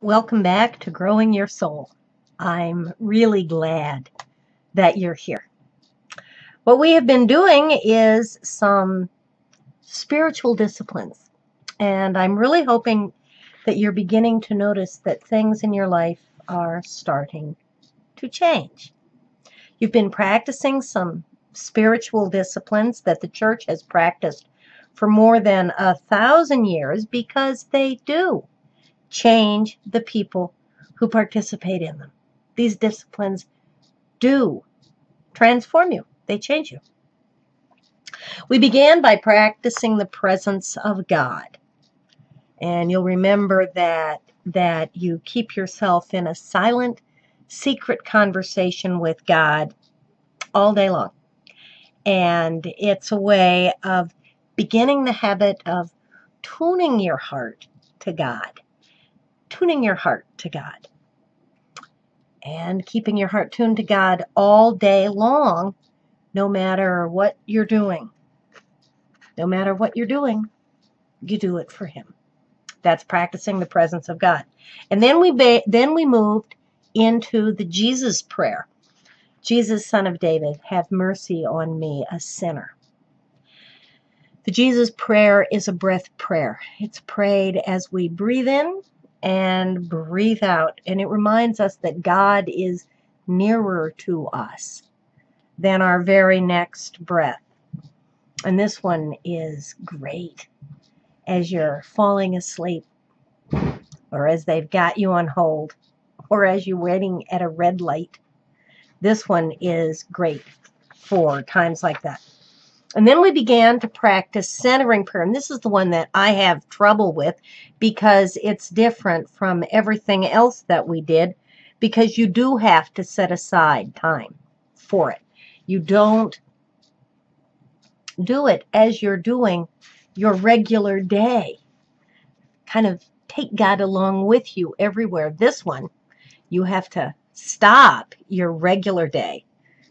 Welcome back to Growing Your Soul. I'm really glad that you're here. What we have been doing is some spiritual disciplines, and I'm really hoping that you're beginning to notice that things in your life are starting to change. You've been practicing some spiritual disciplines that the church has practiced for more than 1,000 years because they do change the people who participate in them. These disciplines do transform you. They change you. We began by practicing the presence of God. And you'll remember that you keep yourself in a silent, secret conversation with God all day long. And it's a way of beginning the habit of tuning your heart to God. Tuning your heart to God. And keeping your heart tuned to God all day long, no matter what you're doing. No matter what you're doing, you do it for Him. That's practicing the presence of God. And then we moved into the Jesus prayer. Jesus, Son of David, have mercy on me, a sinner. The Jesus prayer is a breath prayer. It's prayed as we breathe in and breathe out. And it reminds us that God is nearer to us than our very next breath. And this one is great as you're falling asleep, or as they've got you on hold, or as you're waiting at a red light. This one is great for times like that. And then we began to practice centering prayer. And this is the one that I have trouble with because it's different from everything else that we did, because you do have to set aside time for it. You don't do it as you're doing your regular day. Kind of take God along with you everywhere. This one, you have to stop your regular day.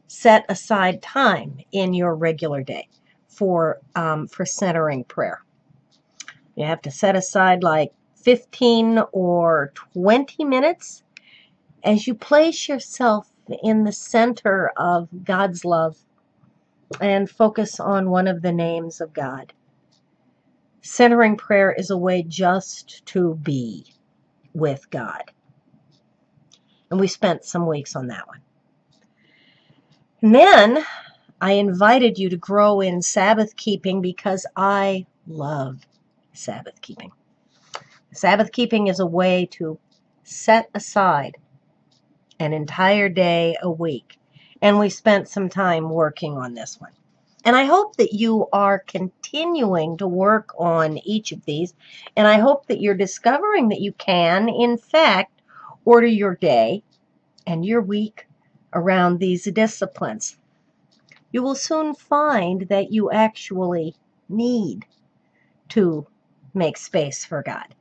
Set aside time in your regular day for centering prayer. You have to set aside like 15 or 20 minutes as you place yourself in the center of God's love and focus on one of the names of God. Centering prayer is a way just to be with God. And we spent some weeks on that one. And then I invited you to grow in Sabbath keeping because I love Sabbath keeping. Sabbath keeping is a way to set aside an entire day a week. And we spent some time working on this one. And I hope that you are continuing to work on each of these. And I hope that you're discovering that you can, in fact, order your day and your week around these disciplines. You will soon find that you actually need to make space for God.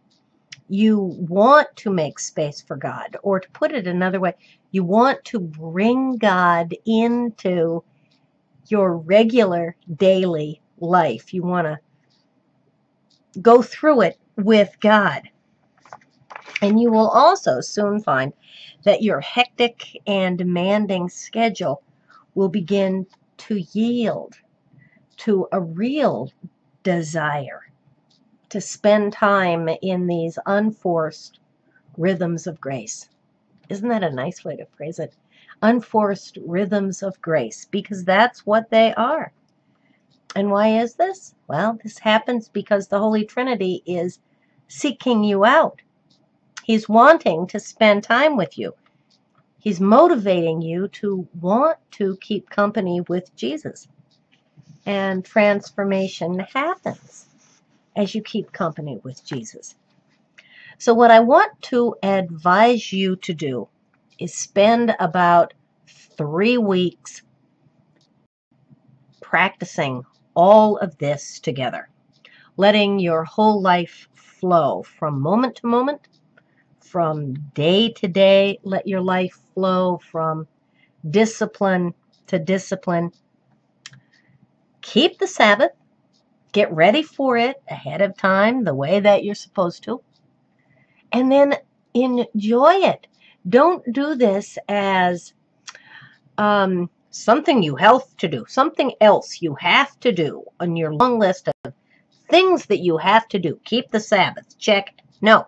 You want to make space for God, or to put it another way, you want to bring God into your regular daily life. You want to go through it with God. And you will also soon find that your hectic and demanding schedule will begin to yield to a real desire to spend time in these unforced rhythms of grace. Isn't that a nice way to phrase it? Unforced rhythms of grace, because that's what they are. And why is this? Well, this happens because the Holy Trinity is seeking you out. He's wanting to spend time with you. He's motivating you to want to keep company with Jesus. And transformation happens as you keep company with Jesus. So what I want to advise you to do is spend about 3 weeks practicing all of this together, letting your whole life flow from moment to moment, from day to day. Let your life flow from discipline to discipline. Keep the Sabbath. Get ready for it ahead of time, the way that you're supposed to. And then Enjoy it. Don't do this as something you have to do, something else you have to do on your long list of things that you have to do. Keep the Sabbath. Check. No.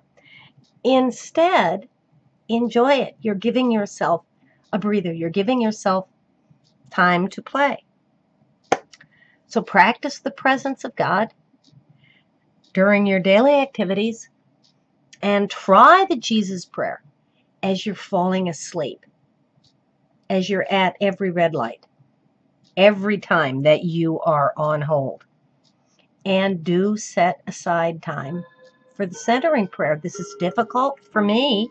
Instead, enjoy it. You're giving yourself a breather. You're giving yourself time to play. So practice the presence of God during your daily activities and try the Jesus prayer as you're falling asleep, as you're at every red light, every time that you are on hold. And do set aside time for the centering prayer. This is difficult for me.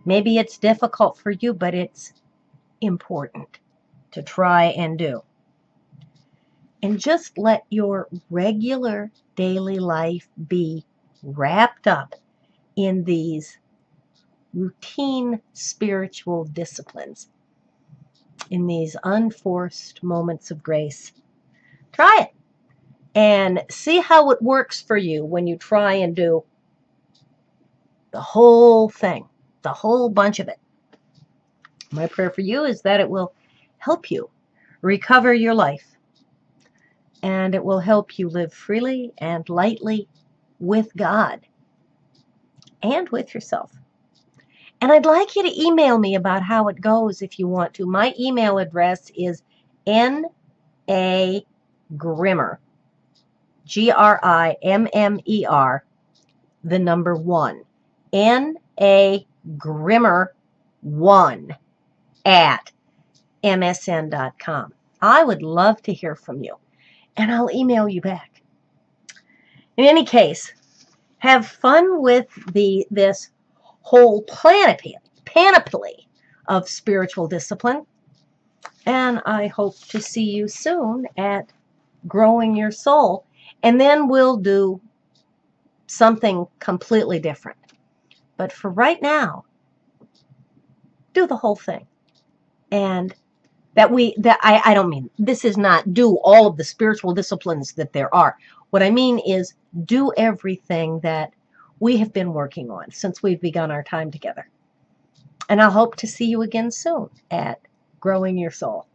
Maybe it's difficult for you, but it's important to try and do. And just let your regular daily life be wrapped up in these routine spiritual disciplines, in these unforced moments of grace. Try it and see how it works for you when you try and do the whole thing, the whole bunch of it. My prayer for you is that it will help you recover your life, and it will help you live freely and lightly with God and with yourself. And I'd like you to email me about how it goes if you want to. My email address is NAGrimmer, GRIMMER, the number 1, NAGrimmer1 at msn.com. I would love to hear from you, and I'll email you back. In any case, have fun with this whole panoply of spiritual discipline, and I hope to see you soon at Growing Your Soul, and then we'll do something completely different. But for right now, do the whole thing. And I don't mean, this is not do all of the spiritual disciplines that there are. What I mean is do everything that we have been working on since we've begun our time together. And I'll hope to see you again soon at Growing Your Soul.